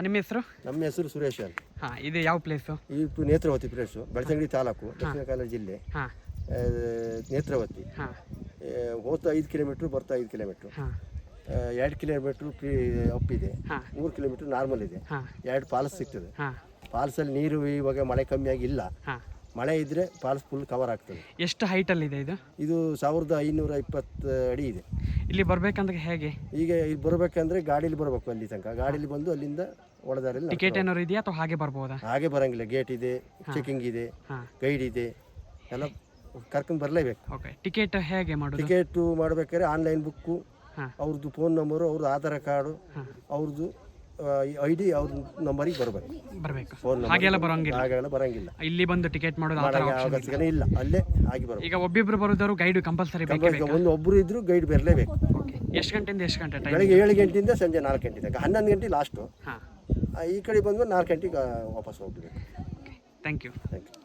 ನಿಮ್ಮ ಹೆಸರು? ನಮ್ಮ ಹೆಸರು ಸುರೇಶ್ ಅಂತ. ಹಾಂ, ಇದು ಯಾವ ಪ್ಲೇಸು? ಇದು ನೇತ್ರಾವತಿ ಪ್ಲೇಸು, ಬೆಳ್ತಂಗಡಿ ತಾಲೂಕು, ದಕ್ಷಿಣ ಕನ್ನಡ ಜಿಲ್ಲೆ. ಹಾಂ ನೇತ್ರಾವತಿ. ಹಾಂ ಹೋಗ್ತಾ 5 ಕಿಲೋಮೀಟ್ರು, ಬರ್ತಾ 5 ಕಿಲೋಮೀಟ್ರು. ಹಾಂ 2 ಕಿಲೋಮೀಟ್ರು ಅಪ್ ಇದೆ, ಹಾಂ 3 ಕಿಲೋಮೀಟ್ರ್ ನಾರ್ಮಲ್ ಇದೆ, ಹಾಂ 2 ಫಾಲ್ಸ್ ಸಿಗ್ತದೆ. ಹಾಂ ಫಾಲ್ಸಲ್ಲಿ ನೀರು ಇವಾಗ ಮಳೆ ಕಮ್ಮಿಯಾಗಿ ಇಲ್ಲ, ಹಾಂ. ಮಳೆ ಇದ್ದರೆ ಫಾಲ್ಸ್ ಫುಲ್ ಕವರ್ ಆಗ್ತದೆ. ಎಷ್ಟು ಹೈಟಲ್ಲಿದೆ ಇದು? ಇದು 1520 ಅಡಿ ಇದೆ. ಇಲ್ಲಿ ಬರ್ಬೇಕಂದ್ರೆ ಹೇಗೆ? ಈಗ ಇಲ್ಲಿ ಬರಬೇಕಂದ್ರೆ ಗಾಡೀಲಿ ಬರಬೇಕು, ಅಲ್ಲಿ ತನಕ ಗಾಡೀಲಿ ಬಂದು ಅಲ್ಲಿಂದ ಒಳದಾರಲ್ಲಿ ಟಿಕೆಟ್ ಏನಾದ್ರು ಇದೆಯಾ ಅಥವಾ ಹಾಗೆ ಬರ್ಬೋದಾ? ಹಾಗೆ ಬರಂಗಿಲ್ಲ, ಗೇಟ್ ಇದೆ, ಚೆಕಿಂಗ್ ಇದೆ, ಹಾಂ ಗೈಡ್ ಇದೆ, ಎಲ್ಲ ಕರ್ಕೊಂಡು ಬರಲೇಬೇಕು. ಓಕೆ, ಟಿಕೆಟ್ ಹೇಗೆ ಮಾಡೋದು? ಟಿಕೆಟು ಮಾಡಬೇಕಾದ್ರೆ ಆನ್ಲೈನ್ ಬುಕ್ಕು, ಹಾಂ ಅವ್ರದ್ದು ಫೋನ್ ನಂಬರು, ಅವ್ರದ್ದು ಆಧಾರ್ ಕಾರ್ಡು, ಅವ್ರದ್ದು ID, ಅವ್ರ ನಂಬರಿಗೆ ಬರಬೇಕು. ಬರಬೇಕು, ಫೋನ್ ನಂಬರ್ ಹಾಗೆಲ್ಲ ಬರೋಂಗಿಲ್ಲ. ಹಾಗೆಲ್ಲ ಬರಂಗಿಲ್ಲ, ಇಲ್ಲಿ ಬಂದು ಟಿಕೆಟ್ ಮಾಡೋದು ಆ ಥರ option ಇಲ್ಲ. ಅವಶ್ಯಕತೆ ಇಲ್ಲ, ಅಲ್ಲೇ ಆಗಿ ಬರಬೇಕು. ಈಗ ಒಬ್ಬಿಬ್ರು ಬರೋದವರು ಗೈಡು ಕಂಪಲ್ಸರಿ ಬೇಕೇ ಬೇಕಾ? ಒಬ್ಬರು ಇದ್ರು ಗೈಡ್ ಬರಲೇಬೇಕು. ಓಕೆ, ಎಷ್ಟು ಗಂಟೆಯಿಂದ ಎಷ್ಟು ಗಂಟೆ ಟೈಮ್? ಬೆಳಗ್ಗೆ 7 ಗಂಟೆಯಿಂದ ಸಂಜೆ 4 ಗಂಟೆ ತನಕ. 11 ಗಂಟೆ ಲಾಸ್ಟು. ಹಾಂ, ಈ ಕಡೆ ಬಂದು 4 ಗಂಟೆಗೆ ವಾಪಸ್ ಹೋಗ್ಬೇಕು. Okay, thank you. Thank you.